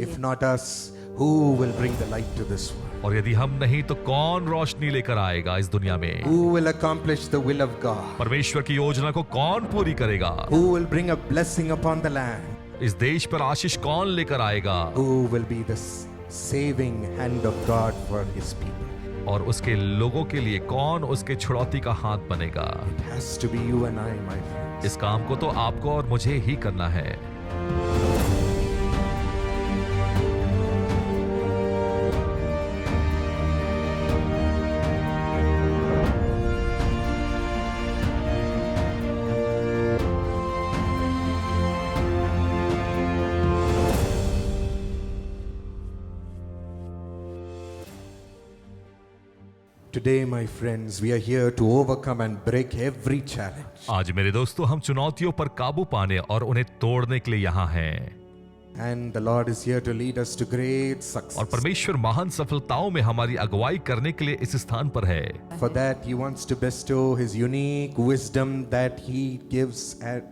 If not us, who will bring the light to this world? और यदि हम नहीं तो कौन रोशनी लेकर आएगा इस दुनिया में? Who will accomplish the will of God? परमेश्वर की योजना को कौन पूरी करेगा? Who will bring a blessing upon the land? इस देश पर आशीष कौन लेकर आएगा? Who will be the saving hand of God for his people? और उसके लोगों के लिए कौन उसके छुड़ौती का हाथ बनेगा? It has to be you and I, my friends. इस काम को तो आपको और मुझे ही करना है। Today, my friends, we are here to overcome and break every challenge. आज मेरे दोस्तों हम चुनौतियों पर काबू पाने और उन्हें तोड़ने के लिए यहाँ हैं। And the Lord is here to lead us to great और success. परमेश्वर महान सफलताओं में हमारी अगुवाई करने के लिए इस स्थान पर है। For that, He wants to bestow His unique wisdom that He gives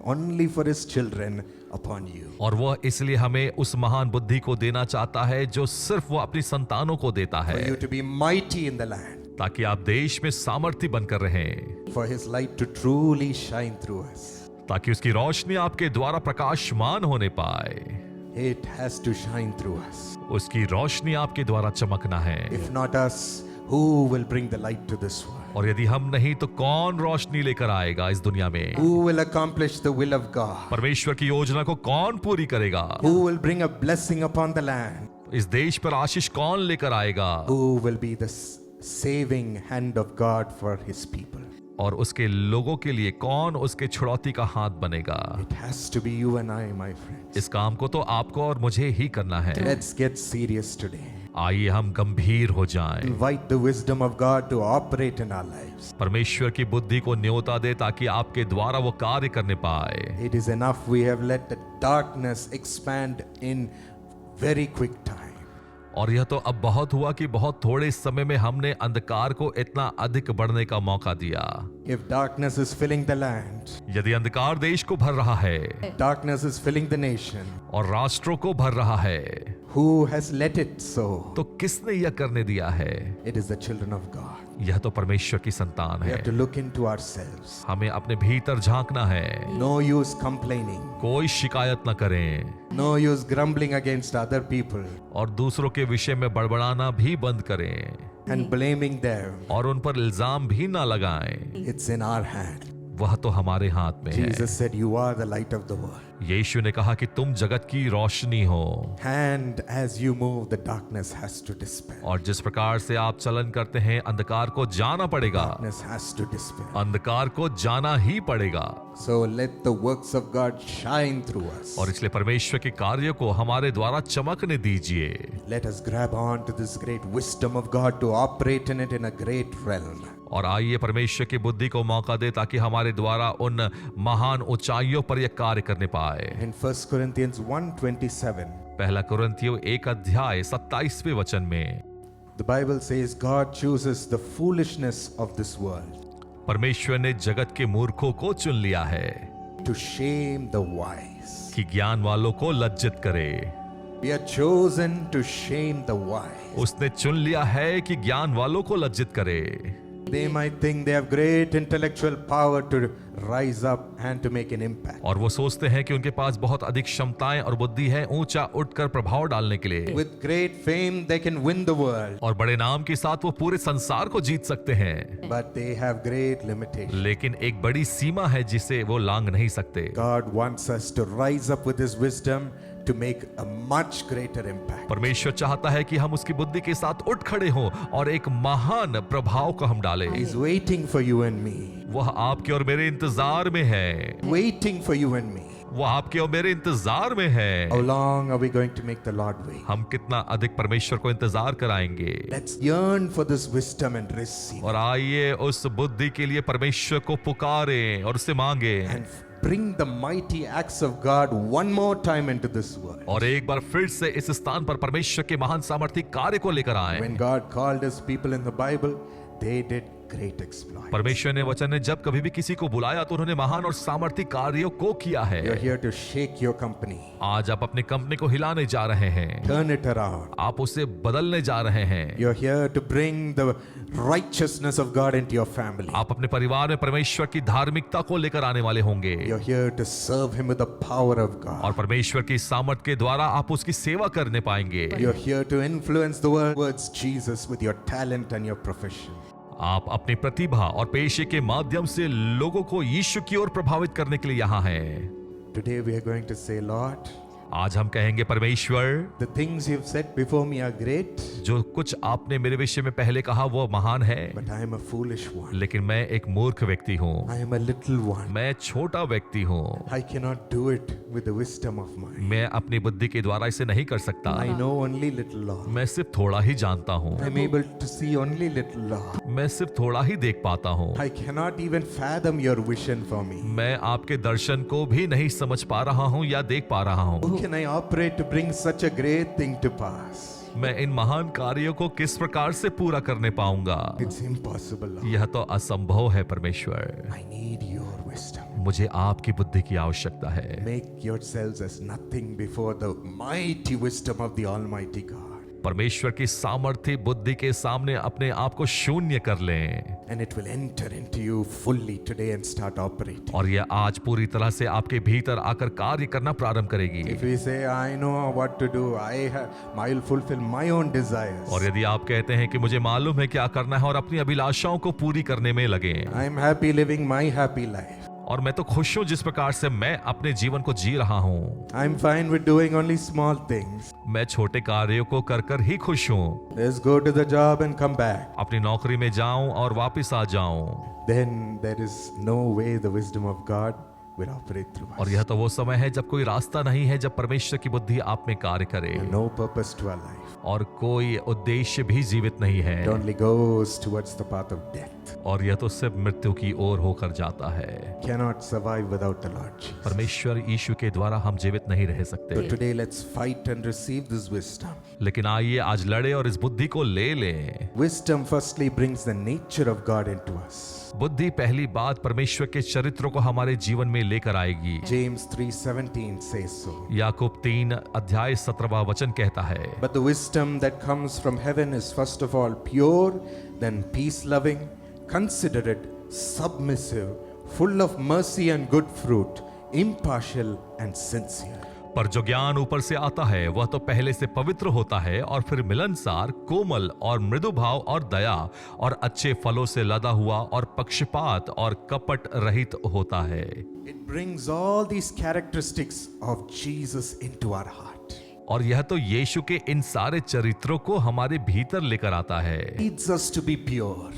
only for His children upon you. और वह इसलिए हमें उस महान बुद्धि को देना चाहता है जो सिर्फ वो अपनी संतानों को देता For है, you to be mighty in the land. ताकि आप देश में सामर्थ्य बनकर रहें, For His light to truly shine through us. ताकि उसकी रोशनी आपके द्वारा प्रकाशमान होने पाए। It has to shine through us. उसकी रोशनी आपके द्वारा चमकना है। If not us, who will bring the light to this world? और यदि हम नहीं तो कौन रोशनी लेकर आएगा इस दुनिया में? Who will accomplish the will of God? परमेश्वर की योजना को कौन पूरी करेगा? Who will bring a blessing upon the land? इस देश पर आशीष कौन लेकर आएगा? Who will be the saving hand of God for His people? और उसके लोगों के लिए कौन उसके छुड़ौती का हाथ बनेगा? It has to be you and I, my friends. इस काम को तो आपको और मुझे ही करना है। Let's get serious today. आइए हम गंभीर हो जाएं। Invite the wisdom of God to operate in our lives. परमेश्वर की बुद्धि को न्योता दे ताकि आपके द्वारा वो कार्य करने पाए। It is enough we have let the darkness expand in very quick time. और यह तो अब बहुत हुआ कि बहुत थोड़े समय में हमने अंधकार को इतना अधिक बढ़ने का मौका दिया। If darkness is filling the land, यदि अंधकार देश को भर रहा है darkness is filling the nation, और राष्ट्रों को भर रहा है, who has let it so? तो किसने यह करने दिया है? It is the children of God. यह तो परमेश्वर की संतान We है। have to look into ourselves. हमें अपने भीतर झांकना है। No use complaining. कोई शिकायत न करें No use grumbling against other people और दूसरों के विषय में बड़बड़ाना भी बंद करें and blaming them. और उन पर इल्जाम भी ना लगाएं। It's in our hand. वह तो हमारे हाथ में है। Jesus said, "You are the light of the world." यीशु ने कहा कि तुम जगत की रोशनी हो। And as you move, the darkness has to dispel. और जिस प्रकार से आप चलन करते हैं, अंधकार को जाना पड़ेगा। Darkness has to dispel. अंधकार को जाना ही पड़ेगा। So let the works of God shine through us. और इसलिए परमेश्वर के कार्य को हमारे द्वारा चमकने दीजिए। Let us grab on to this great wisdom of God to operate in it in a great realm. और आइए परमेश्वर की बुद्धि को मौका दे ताकि हमारे द्वारा उन महान ऊंचाइयों पर यह कार्य करने पाए। In 1 Corinthians 1:27, पहला कुरिन्थियों 1 अध्याय 27वें वचन में the Bible says God chooses the foolishness of this world परमेश्वर ने जगत के मूर्खों को चुन लिया है to shame the wise. कि ज्ञान वालों को लज्जित करे। We are chosen to shame the wise. उसने चुन लिया है कि ज्ञान वालों को लज्जित करे। They might think they have great intellectual power to rise up and to make an impact. और वो सोचते हैं कि उनके पास बहुत अधिक क्षमताएं और बुद्धि है ऊंचा उठकर प्रभाव डालने के लिए। With great fame, they can win the world. और बड़े नाम के साथ वो पूरे संसार को जीत सकते हैं। But they have great limitations. लेकिन एक बड़ी सीमा है जिसे वो लांघ नहीं सकते। God wants us to rise up with His wisdom to make a much greater impact. परमेश्वर चाहता है कि हम उसकी बुद्धि के साथ उठ खड़े हों और एक महान प्रभाव को हम डालें। He's waiting for you and me. वह आपके और मेरे इंतजार में है। Waiting for you and me. वह आपके और मेरे इंतजार में है। How long are we going to make the Lord wait? हम कितना अधिक परमेश्वर को इंतजार कराएंगे। Let's yearn for this wisdom and receive और आइए उस बुद्धि के लिए परमेश्वर को पुकारें और उससे मांगे and bring the mighty acts of God one more time into this world. और एक बार फिर से इस स्थान पर परमेश्वर के महान सामर्थी कार्य को लेकर आए। When God called His people in the Bible, they did great exploits. परमेश्वर ने वचन ने जब कभी भी किसी को बुलाया तो उन्होंने महान और सामर्थ्य कार्यों को किया है। You're here to shake your company, आज आप अपनी कंपनी को हिलाने जा रहे हैं, turn it around. आप उसे बदलने जा रहे हैं। You're here to bring the righteousness of God into your family. आप अपने परिवार में परमेश्वर की धार्मिकता को लेकर आने वाले होंगे You're here to serve Him with the power of God. और परमेश्वर की सामर्थ के द्वारा आप उसकी सेवा करने पाएंगे। You're here to influence the world towards Jesus with your talent and your profession. आप अपनी प्रतिभा और पेशे के माध्यम से लोगों को यीशु की ओर प्रभावित करने के लिए यहाँ हैं। Today we are going to say, Lord, आज हम कहेंगे परमेश्वर, the things you've said before me are great, जो कुछ आपने मेरे विषय में पहले कहा वो महान है, but I am a foolish one. लेकिन मैं एक मूर्ख व्यक्ति हूँ, I am a little one. मैं छोटा व्यक्ति हूँ, I cannot do it with the wisdom of mine. मैं अपनी बुद्धि के द्वारा इसे नहीं कर सकता। I know only little, Lord. मैं सिर्फ थोड़ा ही जानता हूँ, I'm able to see only little, Lord. मैं सिर्फ थोड़ा ही देख पाता हूँ। I cannot even fathom your vision for me. मैं आपके दर्शन को भी नहीं समझ पा रहा हूँ या देख पा रहा हूँ। How can I operate to bring such a great thing to pass? मैं इन महान कार्यों को किस प्रकार से पूरा करने पाऊंगा? It's impossible, Lord. यह तो असंभव है परमेश्वर। I need your wisdom. मुझे आपकी बुद्धि की आवश्यकता है। Make yourselves as nothing before the mighty wisdom of the Almighty God. परमेश्वर की सामर्थ्य बुद्धि के सामने अपने आप को शून्य कर लें And it will enter into you fully today and start operating. और यह आज पूरी तरह से आपके भीतर आकर कार्य करना प्रारंभ करेगी। If we say, I know what to do, I'll fulfill my own desires. और यदि आप कहते हैं कि मुझे मालूम है क्या करना है और अपनी अभिलाषाओं को पूरी करने में लगे, I'm happy living my happy life. और मैं तो खुश हूं जिस प्रकार से मैं अपने जीवन को जी रहा हूं, I'm fine with doing only small things. मैं छोटे कार्यों को कर कर ही खुश हूं, Let's go to the job and come back. अपनी नौकरी में जाऊं और वापस आ जाऊं, Then there is no way the wisdom of God will operate through और us. यह तो वो समय है जब कोई रास्ता नहीं है, जब परमेश्वर की बुद्धि आप में कार्य करे No purpose to our life. और कोई उद्देश्य भी जीवित नहीं है, It only goes towards the path of death. और यह तो सिर्फ मृत्यु की ओर होकर जाता है। Cannot survive without the Lord Jesus. परमेश्वर यीशु के द्वारा हम जीवित नहीं रह So सकते। today let's fight and receive this wisdom. लेकिन आइए आज लड़े और इस बुद्धि को ले लें। Wisdom firstly brings the nature of God into us. बुद्धि पहली बात परमेश्वर के चरित्र को हमारे जीवन में लेकर आएगी। James 3:17 says so. याकूब 3:17 वचन कहता है, But the wisdom that comes from heaven is first of all pure, then peace-loving, considerate, submissive, full of mercy and good fruit, impartial and sincere. पर जो ज्ञान ऊपर से आता है वह तो पहले से पवित्र होता है और फिर मिलनसार, कोमल और मृदु भाव और दया और अच्छे फलों से लदा हुआ और पक्षपात और कपट रहित होता है। It brings all these characteristics of Jesus into our heart. और यह तो यीशु के इन सारे चरित्रों को हमारे भीतर लेकर आता है। Leads us to be pure.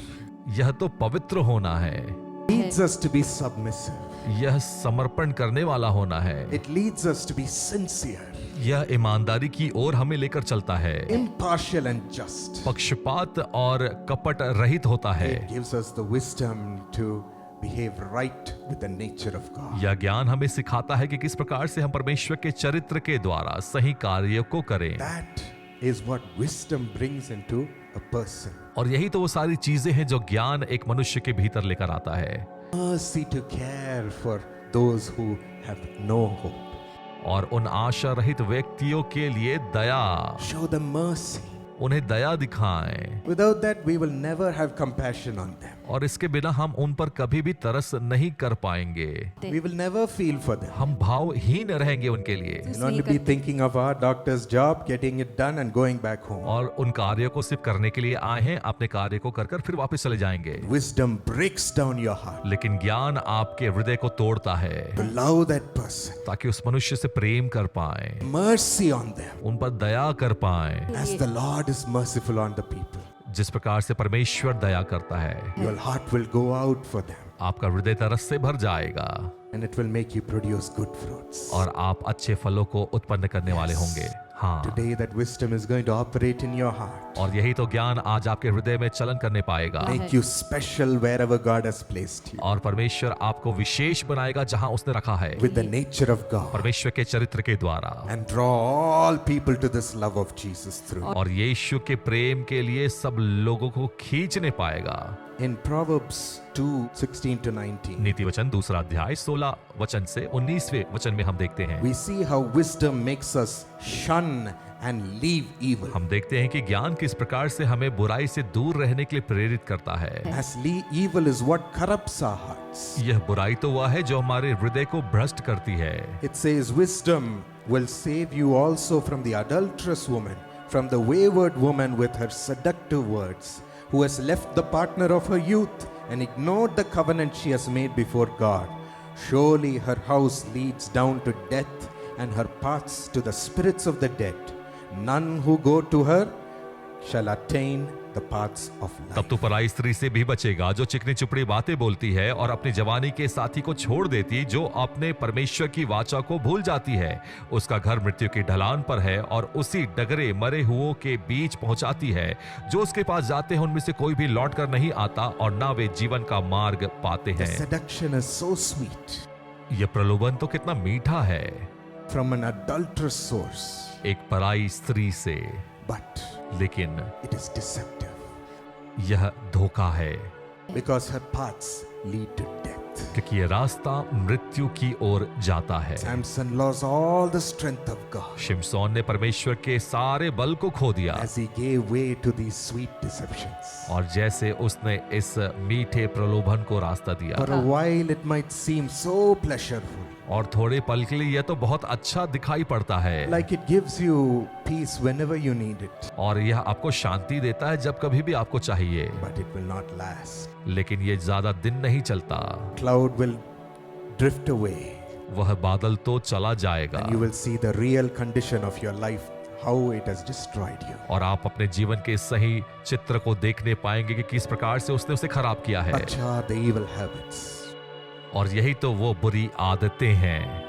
यह तो पवित्र होना है, Leads us to be submissive. यह समर्पण करने वाला होना है, It leads us to be sincere, यह ईमानदारी की ओर हमें लेकर चलता है, impartial and just. पक्षपात और कपट रहित होता है। It gives us the wisdom to behave right with the nature of God. यह ज्ञान हमें सिखाता है कि किस प्रकार से हम परमेश्वर के चरित्र के द्वारा सही कार्य को करें। That is what wisdom brings into a person. और यही तो वो सारी चीजें हैं जो ज्ञान एक मनुष्य के भीतर लेकर आता है। Mercy to care for those who have no hope. और उन आशा रहित व्यक्तियों के लिए दया, Show them mercy. उन्हें दया दिखाएं। Without that, we will never have compassion on them. और इसके बिना हम उन पर कभी भी तरस नहीं कर पाएंगे। We will never feel for them. हम भावहीन रहेंगे उनके लिए We'll only be thinking of our doctor's job, getting it done and going back home. और उन कार्यों को सिर्फ करने के लिए आए हैं, अपने कार्य को कर कर फिर वापस चले जाएंगे। Wisdom breaks down your heart लेकिन ज्ञान आपके हृदय को तोड़ता है to love that person. ताकि उस मनुष्य से प्रेम कर पाए, Mercy on them उन पर दया कर पाए, as the Lord is merciful on the people. जिस प्रकार से परमेश्वर दया करता है। Your heart will go out for them आपका हृदय तरस से भर जाएगा and it will make you produce good fruits. और आप अच्छे फलों को उत्पन्न करने वाले होंगे। हाँ, Today that wisdom is going to operate in your heart. और यही तो ज्ञान आज आपके हृदय में चलन करने पाएगा Make you special wherever God has placed you. और परमेश्वर आपको विशेष बनाएगा जहां उसने रखा है, With the nature of God. परमेश्वर के चरित्र के द्वारा। And draw all people to this love of Jesus through. और यीशु के प्रेम के लिए सब लोगों को खींचने पाएगा। In Proverbs 2:16 to 19, नीति वचन दूसरा अध्याय 16 वचन से 19वें वचन में हम देखते हैं, we see how wisdom makes us shun and leave evil. हम देखते हैं कि ज्ञान किस प्रकार से हमें बुराई से दूर रहने के लिए प्रेरित करता है। As evil is what corrupts our hearts. यह बुराई तो वह है जो हमारे हृदय को भ्रष्ट करती है। It says wisdom will save you also from the adulterous woman, from the wayward woman with her seductive words, who has left the partner of her youth and ignored the covenant she has made before God. Surely her house leads down to death and her paths to the spirits of the dead. None who go to her shall attain the paths of तब life. तो पराई स्त्री से भी बचेगा जो चिकनी चुपड़ी बातें बोलती है और अपनी जवानी के साथी को छोड़ देती, जो अपने परमेश्वर की वाचा को भूल जाती है। उसका घर मृत्यु की ढलान पर है और उसी डगरे मरे हुओं के बीच पहुंचाती है। जो उसके पास जाते हैं उनमें से कोई भी लौट कर नहीं आता और ना वे जीवन का मार्ग पाते The हैं। seduction is so sweet यह प्रलोभन तो कितना मीठा है, from an adulterous source, एक पराई स्त्री से, but लेकिन it is deceptive यह धोखा है, because her paths lead to death. क्योंकि यह रास्ता मृत्यु की ओर जाता है। Samson lost all the strength of God शिमशोन ने परमेश्वर के सारे बल को खो दिया as he gave way to these sweet deceptions. और जैसे उसने इस मीठे प्रलोभन को रास्ता दिया। For a while it might seem so pleasurable, और थोड़े पल के लिए यह तो बहुत अच्छा दिखाई पड़ता है, like it gives you peace whenever you need it, और यह आपको शांति देता है जब कभी भी आपको चाहिए, but it will not last. लेकिन यह ज्यादा दिन नहीं चलता। Cloud will drift away वह बादल तो चला जाएगा and you will see the real condition of your life, how it has destroyed you. और आप अपने जीवन के सही चित्र को देखने पाएंगे कि किस प्रकार से उसने उसे खराब किया है। Such are the evil habits. और यही तो वो बुरी आदतें हैं,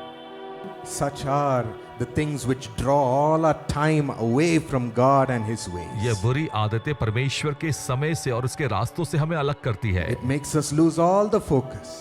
Such are the things which draw all our time away from God and His ways. ये बुरी आदतें परमेश्वर के समय से और उसके रास्तों से हमें अलग करती है It makes us lose all the focus.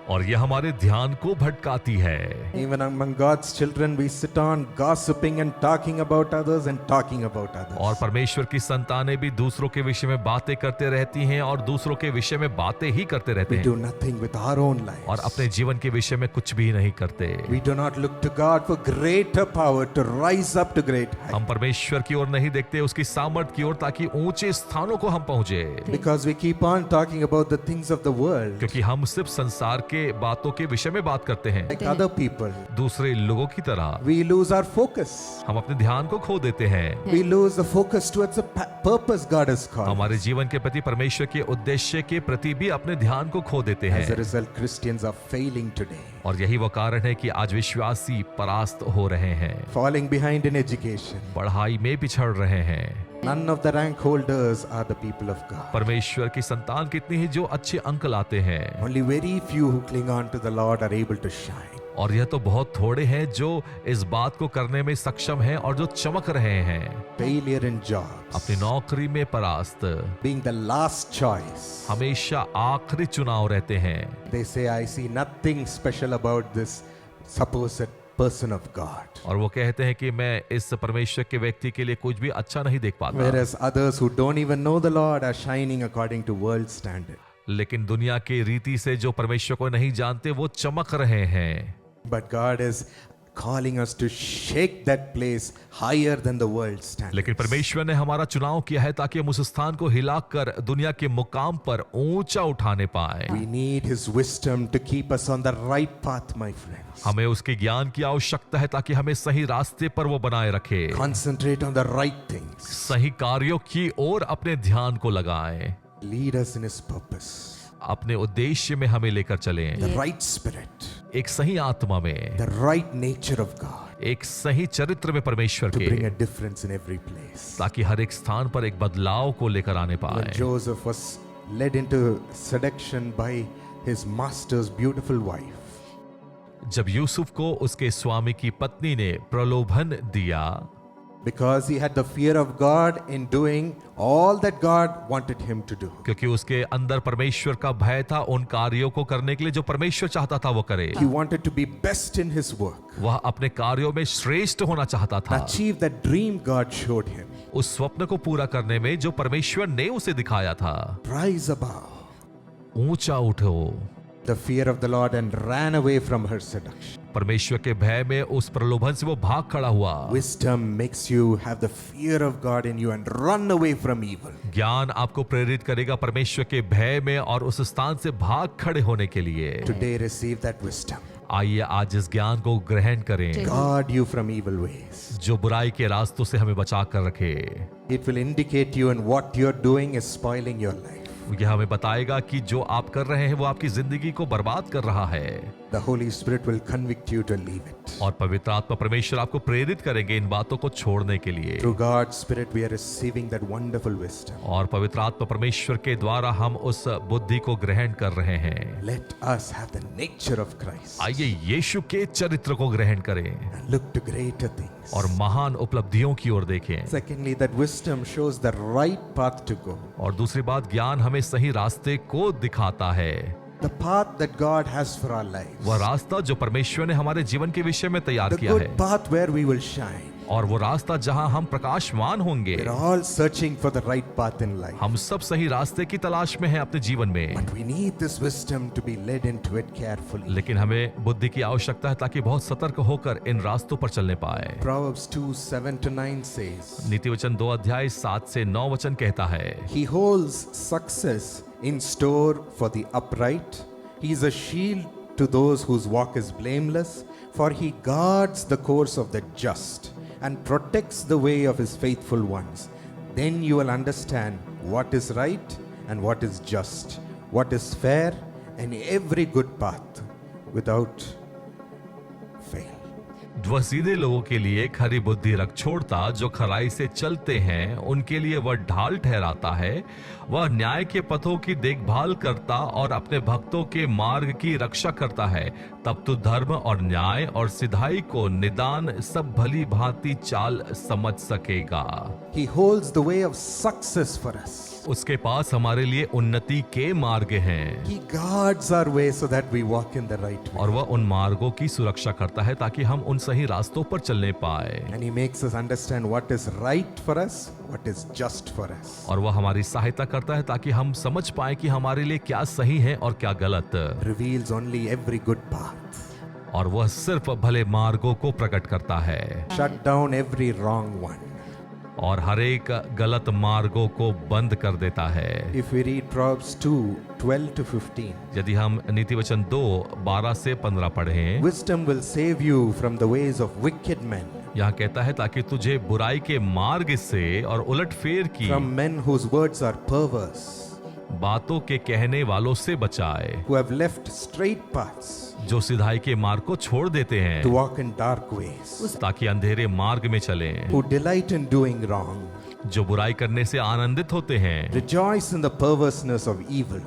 और यह हमारे ध्यान को भटकाती है। Even among God's children, we sit on gossiping and talking about others and talking about others. और परमेश्वर की संतानें भी दूसरों के विषय में बातें करते रहती हैं और दूसरों के विषय में बातें ही करते रहते We हैं do nothing with our own lives. और अपने जीवन के विषय में कुछ भी नहीं करते। We do not look to God for greater power to rise up to great heights. हम परमेश्वर की ओर नहीं देखते, उसकी सामर्थ की ओर, ताकि ऊंचे स्थानों को हम पहुंचे, Because we keep on talking about the things of the world, क्योंकि हम सिर्फ संसार के बातों के विषय में बात करते हैं like other people. दूसरे लोगों की तरह। We lose our focus. हम अपने ध्यान को खो देते हैं। We lose the focus towards the purpose God has called. हमारे जीवन के प्रति, परमेश्वर के उद्देश्य के प्रति भी अपने ध्यान को खो देते As a हैं। result, Christians are failing today, और यही वो कारण है कि आज विश्वासी परास्त हो रहे हैं, falling behind in education. पढ़ाई में पिछड़ रहे हैं। None of the rank holders are the people of God. परमेश्वर की संतान कितनी ही जो अच्छे अंक लाते हैं, Only very few who cling on to the Lord are able to shine. और यह तो बहुत थोड़े हैं जो इस बात को करने में सक्षम हैं और जो चमक रहे हैं। Failure in jobs, अपनी नौकरी में परास्त, being the last choice. हमेशा आखिरी चुनाव रहते हैं। They say, I see nothing special about this supposed person of God. और वो कहते हैं कि मैं इस परमेश्वर के व्यक्ति के लिए कुछ भी अच्छा नहीं देख पाता। Whereas others who don't even know the Lord are shining according to world standard. लेकिन दुनिया की रीति से जो परमेश्वर को नहीं जानते वो चमक रहे हैं। But God is calling us to shake that place higher than the world standard. लेकिन परमेश्वर ने हमारा चुनाव किया है ताकि हम उस स्थान को हिलाकर दुनिया के मुकाम पर ऊंचा उठाने पाए। We need His wisdom to keep us on the right path, my friends. हमें उसके ज्ञान की आवश्यकता है ताकि हमें सही रास्ते पर वो बनाए रखे, Concentrate on the right things. सही कार्यों की ओर अपने ध्यान को लगाएं, Lead us in His purpose. अपने उद्देश्य में हमें लेकर चलें, The right spirit. एक सही आत्मा में, The right nature of God. एक सही चरित्र में परमेश्वर To bring के, a difference in every place. ताकि हर एक स्थान पर एक बदलाव को लेकर आने When पाए। Joseph was led into seduction by his master's beautiful wife, जब यूसुफ को उसके स्वामी की पत्नी ने प्रलोभन दिया, because he had the fear of God in doing all that God wanted him to do. क्योंकि उसके अंदर परमेश्वर का भय था उन कार्यों को करने के लिए जो परमेश्वर चाहता था वो करे। He wanted to be best in his work, वह अपने कार्यों में श्रेष्ठ होना चाहता था, achieve that dream God showed him. उस स्वप्न को पूरा करने में जो परमेश्वर ने उसे दिखाया था। Rise above. ऊंचा उठो। the fear of the Lord and ran away from her seduction. परमेश्वर के भय में उस प्रलोभन से वो भाग खड़ा हुआ। Wisdom makes you have the fear of God in you and run away from evil. ज्ञान आपको प्रेरित करेगा परमेश्वर के भय में और उस स्थान से भाग खड़े होने के लिए। Today receive that wisdom. आइए आज इस ज्ञान को ग्रहण करें Guard you from evil ways. जो बुराई के रास्तों से हमें बचा कर रखे। It will indicate you and what you're doing is spoiling your life. यह हमें बताएगा कि जो आप कर रहे हैं वो आपकी जिंदगी को बर्बाद कर रहा है। The Holy Spirit will convict you to leave it. और पवित्र आत्मा परमेश्वर आपको प्रेरित करेंगे इन बातों को छोड़ने के लिए। Through God's Spirit we are receiving that wonderful wisdom. और पवित्र आत्मा परमेश्वर के द्वारा हम उस बुद्धि को ग्रहण कर रहे हैं। Let us have the nature of Christ. आइए यीशु के चरित्र को ग्रहण करें And look to greater things. और महान उपलब्धियों की ओर देखें। Secondly, that wisdom shows the right path to go. और दूसरी बात, ज्ञान हमें सही रास्ते को दिखाता है। The path that God has for our lives. वह रास्ता जो परमेश्वर ने हमारे जीवन के विषय में तैयार The किया good है path where we will shine. और वो रास्ता जहां हम प्रकाशमान होंगे। We're all searching for the right path in life. हम सब सही रास्ते की तलाश में हैं अपने जीवन में, But we need this wisdom to be led into it carefully. लेकिन हमें बुद्धि की आवश्यकता है ताकि बहुत सतर्क होकर इन रास्तों पर चलने पाए। Proverbs 2:7-9 says, नीति वचन 2 अध्याय 7 से 9 वचन कहता है, He holds success in store for the upright. He is a shield to those whose walk is blameless, for he guards the course of the just and protects the way of his faithful ones. Then you will understand what is right and what is just, what is fair, and every good path without fail. वह सीधे लोगों के लिए खरी बुद्धि रख छोड़ता, जो खराई से चलते हैं उनके लिए वह ढाल ठहराता है। वह न्याय के पथों की देखभाल करता और अपने भक्तों के मार्ग की रक्षा करता है। तब तो धर्म और न्याय और सिधाई को निदान सब भली भांति चाल समझ सकेगा। He holds the way of success for us. उसके पास हमारे लिए उन्नति के मार्ग हैं He guards our way so that we walk in the right way. और वह उन मार्गों की सुरक्षा करता है ताकि हम उन सही रास्तों पर चलने पाए। And he makes us understand what is right for us, what is just for us. और वह हमारी सहायता करता है ताकि हम समझ पाए कि हमारे लिए क्या सही है और क्या गलत। Reveals only every good path. और वह सिर्फ भले मार्गों को प्रकट करता है Shut down every wrong one. और हर एक गलत मार्गों को बंद कर देता है। If we read Proverbs 2:12-15, यदि हम नीति वचन 2 12 से 15 पढ़ें, wisdom will save you from the ways of wicked men, यहाँ कहता है ताकि तुझे बुराई के मार्ग से और उलटफेर की from men whose words are perverse, बातों के कहने वालों से बचाए, who have left straight paths जो सिधाई के मार्ग को छोड़ देते to हैं walk in dark ways, ताकि अंधेरे मार्ग में चलें, who delight in doing wrong, जो बुराई करने से आनंदित होते हैं rejoice in the perverseness of evil,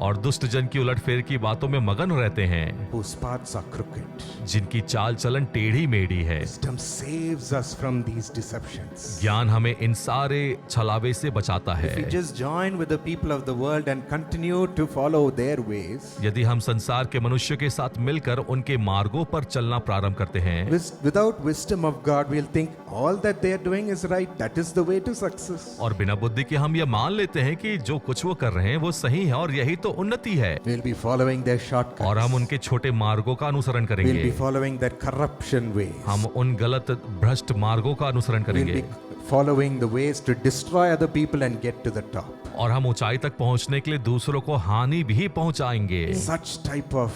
और दुष्ट जन की उलटफेर की बातों में मगन रहते हैं, whose paths are crooked. जिनकी चाल चलन टेढ़ी मेढ़ी है। Wisdom saves us from these deceptions. ज्ञान हमें इन सारे छलावे से बचाता If we है। just join with the people of the world and continue to follow their ways, यदि हम संसार के मनुष्य के साथ मिलकर उनके मार्गों पर चलना प्रारंभ करते हैं, without wisdom of God, we'll think all that they are doing is right. That is the way to success. और बिना बुद्धि के हम यह मान लेते हैं कि जो कुछ वो कर रहे हैं वो सही है और यही तो उन्नति है, We'll be following their shortcuts. और हम उनके छोटे मार्गों का अनुसरण We'll करेंगे। be following their corruption ways. हम उन गलत भ्रष्ट मार्गों का अनुसरण We'll करेंगे be following the ways to destroy other people and get to the top. और हम ऊंचाई तक पहुंचने के लिए दूसरों को हानि भी पहुंचाएंगे। Such type of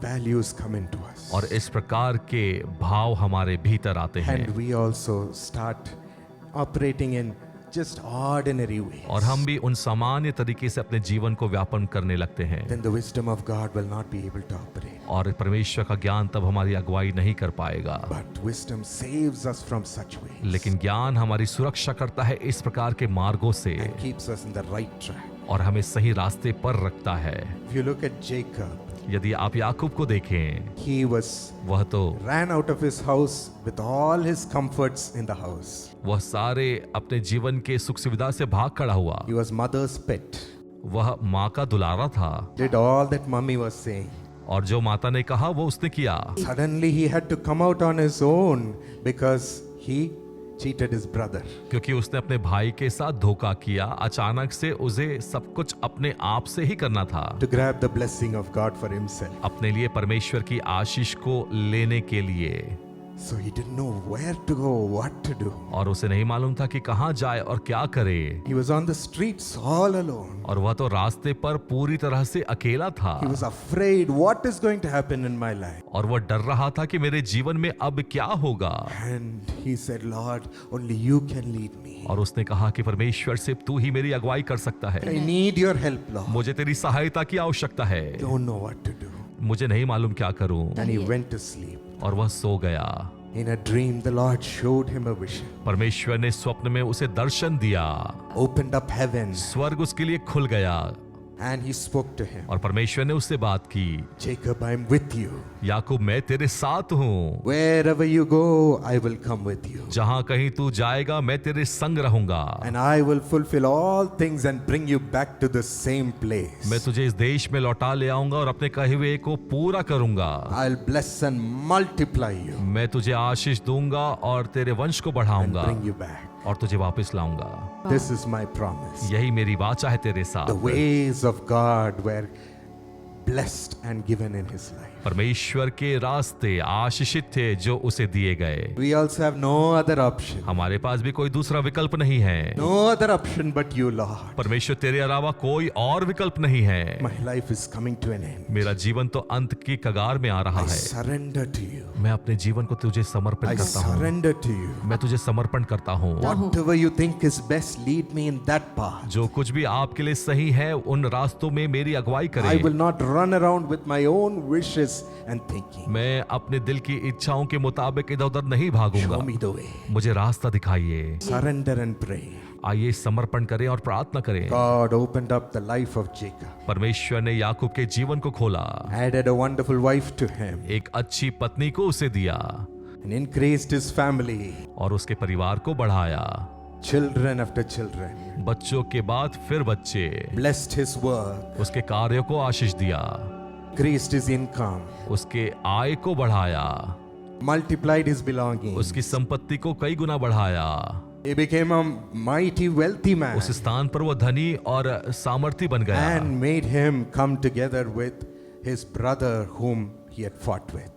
values come into us. और इस प्रकार के भाव हमारे भीतर आते हैं And we also start operating in just ordinary ways. और हम भी उन सामान्य तरीके से अपने जीवन को व्यापन करने लगते हैं Then the wisdom of God will not be able to operate. और परमेश्वर का ज्ञान तब हमारी अगुवाई नहीं कर पाएगा। But wisdom saves us from such ways. लेकिन ज्ञान हमारी सुरक्षा करता है इस प्रकार के मार्गों से And keeps us in the right track. और हमें सही रास्ते पर रखता है। If you look at Jacob, यदि आप याकूब को देखें, he वह तो ran out of his house with all his comforts in the house. वह सारे अपने जीवन के सुख सुविधा से भाग खड़ा हुआ। He was mother's pet. वह माँ का दुलारा था Did all that mommy was saying. और जो माता ने कहा वो उसने किया। Suddenly he had to come out on his own because he cheated his brother. क्योंकि उसने अपने भाई के साथ धोखा किया। अचानक से उसे सब कुछ अपने आप से ही करना था, To grab the blessing of God for himself. अपने लिए परमेश्वर की आशीष को लेने के लिए। So he didn't know where to go, what to do. और उसे नहीं मालूम था कि कहाँ जाए और क्या करे। He was on the streets all alone. और वह तो रास्ते पर पूरी तरह से अकेला था। He was afraid what is going to happen in my life. और वह डर रहा था कि मेरे जीवन में अब क्या होगा। And he said, Lord, only you can lead me. और उसने कहा कि परमेश्वर सिर्फ तू ही मेरी अगुवाई कर सकता है। I need your help, Lord. मुझे तेरी सहायता की आवश्यकता है। Don't know what to do. मुझे नहीं मालूम क्या करूं। And he went to sleep. और वह सो गया। In a dream, the Lord showed him a vision. परमेश्वर ने स्वप्न में उसे दर्शन दिया। Opened up heaven. स्वर्ग उसके लिए खुल गया। And he spoke to him. और परमेश्वर ने उससे बात की। Jacob, I am with you. याकूब, मैं तेरे साथ हूँ। Wherever you go, I will come with you. जहाँ कहीं तू जाएगा मैं तेरे संग रहूंगा। And I will fulfill all things and bring you back to the same place. मैं तुझे इस देश में लौटा ले आऊंगा और अपने कहे हुए को पूरा करूंगा। I'll bless and multiply you मैं तुझे आशीष दूंगा और तेरे वंश को and बढ़ाऊंगा bring you back. और तुझे वापस लाऊंगा। This is my promise. यही मेरी वाचा है तेरे The साथ। ways of God were blessed and given in his life. परमेश्वर के रास्ते आशीषित थे जो उसे दिए गए। We also have no other option. हमारे पास भी कोई दूसरा विकल्प नहीं है। No other option but you, Lord. परमेश्वर तेरे अलावा कोई और विकल्प नहीं है। My life is coming to an end. मेरा जीवन तो अंत की कगार में आ रहा I है। surrender to you. मैं अपने जीवन को तुझे समर्पित I करता हूँ। surrender to you. मैं तुझे समर्पण करता हूँ। Whatever you think is best, lead me in that path. जो कुछ भी आपके लिए सही है उन रास्तों में मेरी अगुवाई I करे। will not run around with my own wishes and thinking. मैं अपने दिल की इच्छाओं के मुताबिक इधर उधर नहीं भागूंगा। Show me the way. मुझे रास्ता दिखाइए। Surrender and pray. आइए समर्पण करें और प्रार्थना करें। God opened up the life of Jacob. परमेश्वर ने याकूब के जीवन को खोला। Added a wonderful wife to him. एक अच्छी पत्नी को उसे दिया And increased his family. और उसके परिवार को बढ़ाया। Children after children. बच्चों के बाद फिर बच्चे। Blessed his work. उसके कार्यों को आशीष दिया। Increased his income. उसके आय को बढ़ाया। Multiplied his belongings. उसकी संपत्ति को कई गुना बढ़ाया। He became a mighty wealthy man. उस स्थान पर वह धनी और सामर्थी बन गया। And made him come together with his brother whom he had fought with.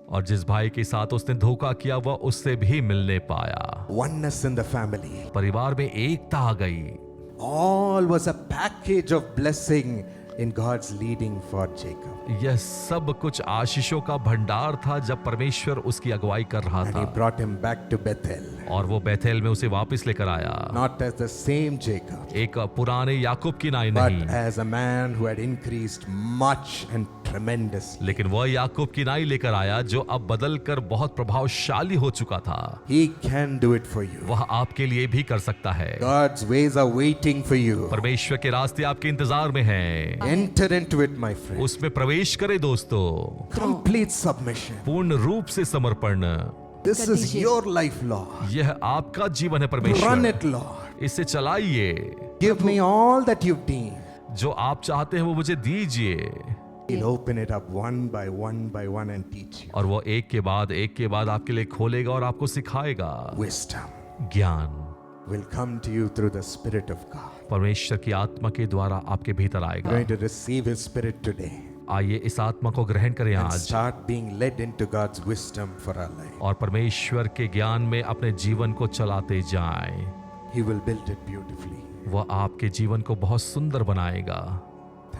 और जिस भाई के साथ उसने धोखा किया वह उससे भी मिलने पाया। Oneness in the family. परिवार में एकता आ गई। All was a package of blessing in God's leading for Jacob. यह सब कुछ आशीषों का भंडार था जब परमेश्वर उसकी अगुवाई कर रहा And he था। brought him back to Bethel. और वो बैथेल में उसे वापस लेकर आया। Not as the same Jacob, एक पुराने याकूब की नाई but नहीं, as a man who had increased much and tremendously. लेकिन वह याकूब की नाई लेकर आया जो अब बदल कर बहुत प्रभावशाली हो चुका था। He can do it for you. वह आपके लिए भी कर सकता है। God's ways are waiting for you. परमेश्वर के रास्ते आपके इंतजार में हैं। Enter into it, my friend. उसमें प्रवेश करें दोस्तों। Complete submission. पूर्ण रूप से समर्पण। This is your life, Lord. यह आपका जीवन है Run परमेश्वर। it, Lord. इसे चलाइए। Give me all that you've deemed. जो आप चाहते हैं वो मुझे दीजिए। He'll open it up one by one and teach you. और वो एक के बाद आपके लिए खोलेगा और आपको सिखाएगा। Wisdom ज्ञान will come to you through the Spirit of God. परमेश्वर की आत्मा के द्वारा आपके भीतर You're आएगा। going to receive His Spirit today आइए इस आत्मा को ग्रहण करें and आज start being led into God's wisdom for our life. और परमेश्वर के ज्ञान में अपने जीवन को चलाते जाएं। He will build it beautifully. वह आपके जीवन को बहुत सुंदर बनाएगा।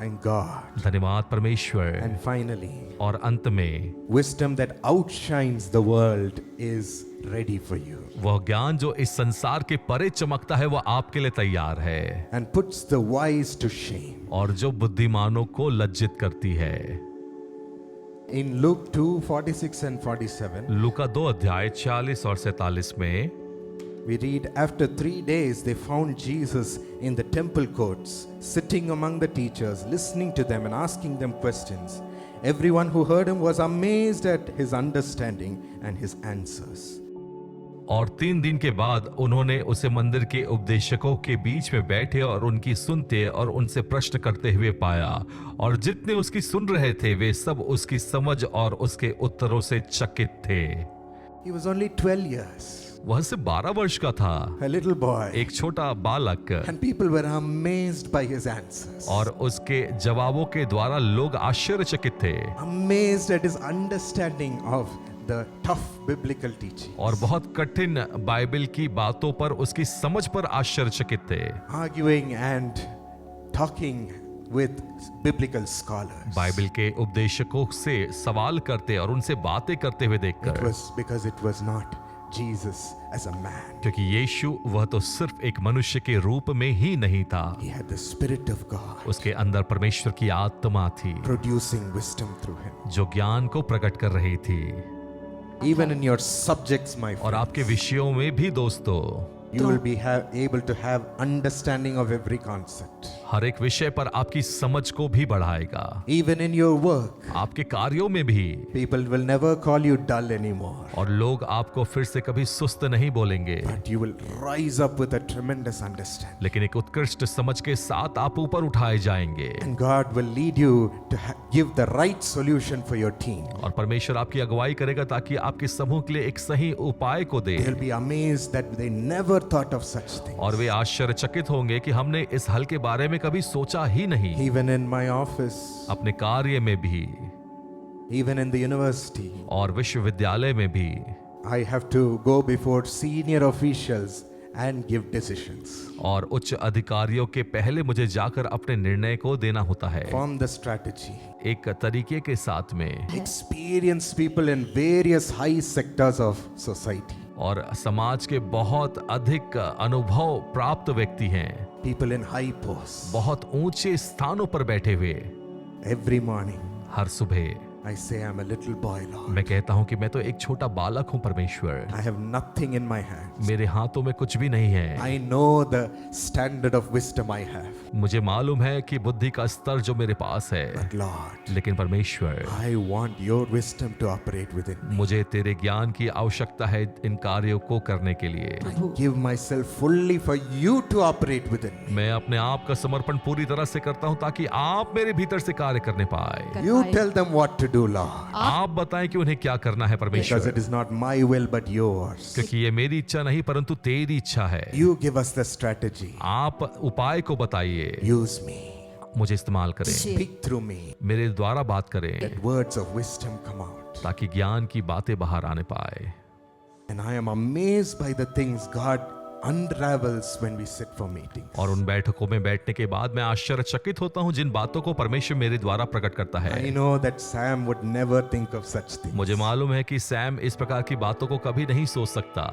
Thank God. धन्यवाद परमेश्वर। And finally, और अंत में wisdom that outshines the world is ready for you वह ज्ञान जो इस संसार के परे चमकता है वह आपके लिए तैयार है and puts the wise to shame. और जो बुद्धिमानों को लज्जित करती है। In Luke 2:46 and 47, लूका 2 अध्याय 46 और 47 में we read, after 3 days they found Jesus in the temple courts, sitting among the teachers, listening to them and asking them questions. Everyone who heard him was amazed at his understanding and his answers. और 3 दिन के बाद उन्होंने उसे मंदिर के उपदेशकों के बीच में बैठे और उनकी सुनते और उनसे प्रश्न करते हुए पाया और जितने उसकी सुन रहे थे वे सब उसकी समझ और उसके उत्तरों से चकित थे। He was only 12 years. वह सिर्फ 12 वर्ष का था, a little boy. एक छोटा बालक, And people were amazed by his answers. और उसके जवाबों के द्वारा लोग आश्चर्यचकित थे Amazed at his understanding of the tough biblical teaching. और बहुत कठिन बाइबल की बातों पर उसकी समझ पर आश्चर्यचकित थे। Arguing and talking with biblical scholars. Bible के उपदेशकों से सवाल करते और उनसे बातें करते हुए It देखकर, was because it was not Jesus as a man. क्योंकि यीशु वह तो सिर्फ एक मनुष्य के रूप में ही नहीं था, He had the Spirit of God उसके अंदर परमेश्वर की आत्मा थी producing wisdom through him. जो ज्ञान को प्रकट कर रही थी। Even in your subjects, my और friend, आपके विषयों में भी दोस्तों, you will be able to have understanding of every concept. हर एक विषय पर आपकी समझ को भी बढ़ाएगा। Even in your work, आपके कार्यों में भी, people will never call you dull anymore. और लोग आपको फिर से कभी सुस्त नहीं बोलेंगे, But you will rise up with a tremendous understanding. लेकिन एक उत्कृष्ट समझ के साथ आप ऊपर उठाए जाएंगे। And God will lead you to give the right solution for your team. और परमेश्वर आपकी अगुवाई करेगा ताकि आपके समूह के लिए एक सही उपाय को दे। They'll be amazed that they never thought of such things. और वे आश्चर्यचकित होंगे कि हमने इस हल के बारे में कभी सोचा ही नहीं। Even in my office, अपने कार्य में भी even in the university, और विश्वविद्यालय में भी I have to go before senior officials and give decisions. और उच्च अधिकारियों के पहले मुझे जाकर अपने निर्णय को देना होता है, Form the strategy. एक तरीके के साथ में। Experienced people in various high sectors of society. और समाज के बहुत अधिक अनुभव प्राप्त व्यक्ति हैं, People in high posts. बहुत ऊंचे स्थानों पर बैठे हुए। Every morning, हर सुबह I say, I'm a little boy, Lord. मैं कहता हूं कि मैं तो एक छोटा बालक हूं परमेश्वर, I have nothing in my hands. मेरे हाथों में कुछ भी नहीं है। I know the standard of wisdom I have. मुझे मालूम है कि बुद्धि का स्तर जो मेरे पास है, But Lord, लेकिन परमेश्वर, I want your wisdom to operate within me. मुझे तेरे ज्ञान की आवश्यकता है इन कार्यों को करने के लिए। Give myself fully for you to operate within me. मैं अपने आप का समर्पण पूरी तरह से करता हूं ताकि आप मेरे भीतर से कार्य करने पाए। You tell them what to do, Lord. आप बताएं कि उन्हें क्या करना है Because परमेश्वर, it is not my will but yours. क्योंकि ये मेरी इच्छा नहीं परंतु तेरी इच्छा है। You give us the strategy. आप उपाय को बताइए, Use me. मुझे इस्तेमाल करें, Speak through me. मेरे द्वारा बात करें Let words of wisdom come out. ताकि ज्ञान की बातें बाहर आने पाए। And I am amazed by the things God unravels when we sit for meetings. और उन बैठकों में बैठने के बाद मैं आश्चर्यचकित होता हूं जिन बातों को परमेश्वर मेरे द्वारा प्रकट करता है। I know that Sam would never think of such things. मुझे मालूम है कि सैम इस प्रकार की बातों को कभी नहीं सोच सकता।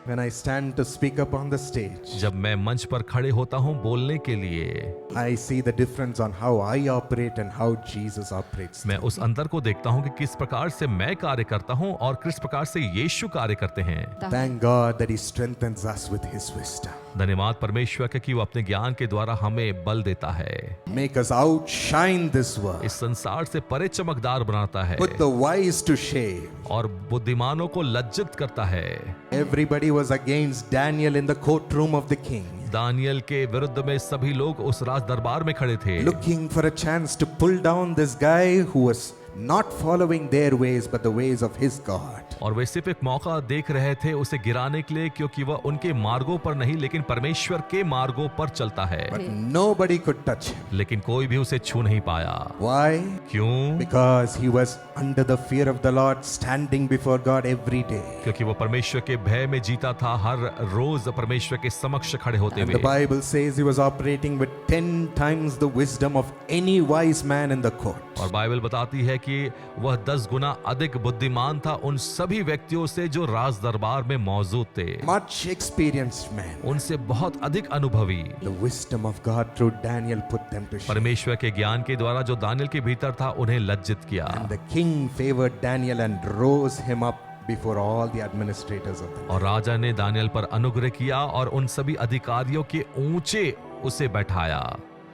When I stand to speak up on the stage, जब मैं मंच पर खड़े होता हूं बोलने के लिए, I see the difference on how I operate and how Jesus operates. मैं उस अंतर को देखता हूं कि किस प्रकार से मैं कार्य करता हूं और किस प्रकार से यीशु कार्य करते हैं। Thank God that He strengthens us with His wisdom. धन्यवाद परमेश्वर का कि वो अपने ज्ञान के द्वारा हमें बल देता है, Make us outshine this world. इस संसार से परे चमकदार बनाता है Put the wise to shame. और बुद्धिमानों को लज्जित करता है। Everybody was against Daniel in the courtroom of the king, Daniel के विरुद्ध में सभी लोग उस राज दरबार में खड़े थे, looking for a chance to pull down this guy who was not following their ways but the ways of his God. और वे सिर्फ एक मौका देख रहे थे उसे गिराने के लिए, क्योंकि वह उनके मार्गों पर नहीं लेकिन परमेश्वर के मार्गों पर चलता है। But nobody could touch him. लेकिन कोई भी उसे छू नहीं पाया। Why? क्यों? Because he was under the fear of the Lord, standing before God every day. क्योंकि वो परमेश्वर के भय में जीता था, हर रोज परमेश्वर के समक्ष खड़े होते And the हुए। Bible says he was operating with 10 times the wisdom of any wise man in the court. और बाइबल बताती है कि वह 10 गुना अधिक बुद्धिमान था उन सभी व्यक्तियों से जो राज दरबार में मौजूद थे। Much experienced man. उनसे बहुत अधिक अनुभवी। The wisdom of God through Daniel put them to shame. परमेश्वर के ज्ञान के द्वारा जो दानियल के भीतर था उन्हें लज्जित किया। And the king favored Daniel and rose him up before all the administrators of the और राजा ने दानियल पर अनुग्रह किया और उन सभी अधिकारियों के ऊंचे उसे बैठाया।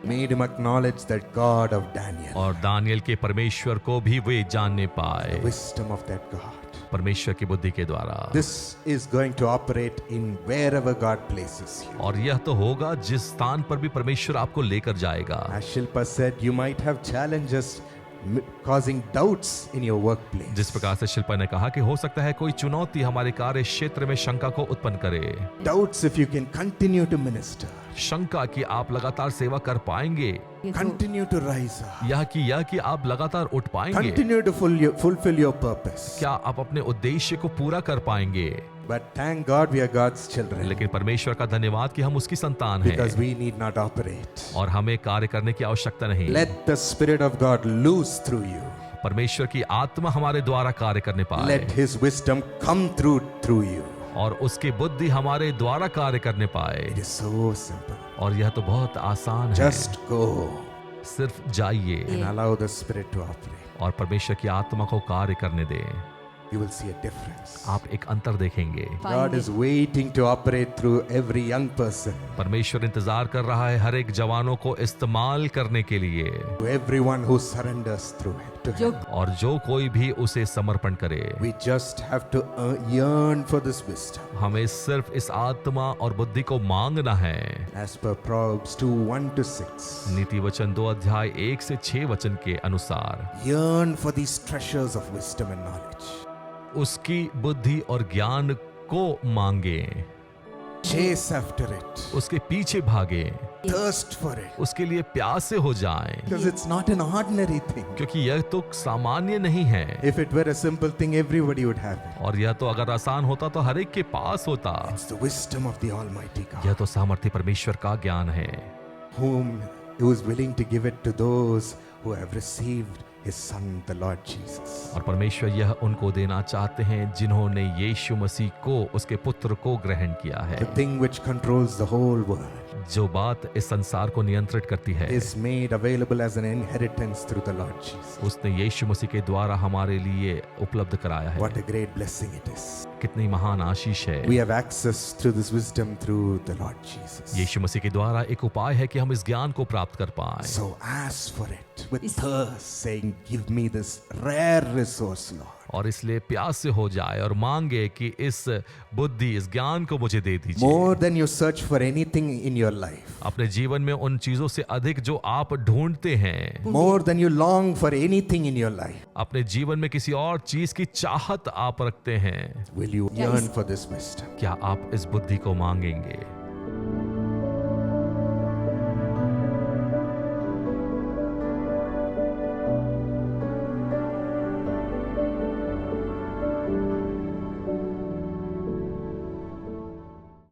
made him acknowledge that God of Daniel. और दानियल के परमेश्वर को भी वे जानने पाए, The wisdom of that God. परमेश्वर की बुद्धि के द्वारा। This is going to operate in wherever God places you. और यह तो होगा जिस स्थान पर भी परमेश्वर आपको लेकर जाएगा। As Shilpa said, you might have challenges causing doubts in your workplace. जिस प्रकार से शिल्पा ने कहा कि हो सकता है कोई चुनौती हमारे कार्य क्षेत्र में शंका को उत्पन्न करे, Doubts if you can continue to minister, शंका कि आप लगातार सेवा कर पाएंगे, continue to rise up, यह कि आप लगातार उठ पाएंगे, continue to fulfill your purpose. क्या आप अपने उद्देश्य को पूरा कर पाएंगे। But thank God we are God's children, लेकिन परमेश्वर का धन्यवाद कि हम उसकी संतान हैं because we need not operate. और हमें कार्य करने की आवश्यकता नहीं। Let the Spirit of God loose through you. परमेश्वर की आत्मा हमारे द्वारा कार्य करने पाए Let His wisdom come through you. और उसकी बुद्धि हमारे द्वारा कार्य करने पाए। It is so simple. और यह तो बहुत आसान है, Just go सिर्फ जाइए and allow the Spirit to operate. और परमेश्वर की आत्मा को कार्य करने दें। You will see a difference. आप एक अंतर देखेंगे। God is waiting to operate through every young person, परमेश्वर इंतजार कर रहा है हर एक जवानों को इस्तेमाल करने के लिए, to everyone who surrenders through it. To Him. और जो कोई भी उसे समर्पण करे। We just have to yearn for this wisdom. हमें सिर्फ इस आत्मा और बुद्धि को मांगना है। As per Proverbs 2:1-6. नीति वचन 2 अध्याय 1 से 6 वचन के अनुसार Yearn for these treasures of wisdom and knowledge. उसकी बुद्धि और ज्ञान को मांगे, Chase after it. उसके पीछे भागे, Thirst for it. उसके लिए प्यासे हो जाएं, Because it's not an ordinary thing. क्योंकि यह तो सामान्य नहीं है। If it were a simple thing, everybody would have it. और यह तो अगर आसान होता तो हर एक के पास होता। It's the wisdom of the Almighty God, यह तो सामर्थ्य परमेश्वर का ज्ञान है, who is willing to give it to those who have received His Son, the Lord Jesus. और परमेश्वर यह उनको देना चाहते हैं जिन्होंने यीशु मसीह को, उसके पुत्र को ग्रहण किया है। The thing which controls the whole world जो बात इस संसार को नियंत्रित करती है, is made available as an inheritance through the Lord Jesus. उसने यीशु मसीह के द्वारा हमारे लिए उपलब्ध कराया है। What a great blessing it is. कितनी महान आशीष है। We have access through this wisdom through the Lord Jesus. यीशु मसीह के द्वारा एक उपाय है कि हम इस ज्ञान को प्राप्त कर पाएं। So ask for it with thirst, saying, "Give me this rare resource, Lord." और इसलिए प्यास से हो जाए और मांगे कि इस बुद्धि, इस ज्ञान को मुझे दे दीजिए। More than you search for anything in your life. अपने जीवन में उन चीजों से अधिक जो आप ढूंढते हैं, More than you long for anything in your life. अपने जीवन में किसी और चीज की चाहत आप रखते हैं, Will you yearn for this wisdom? क्या आप इस बुद्धि को मांगेंगे?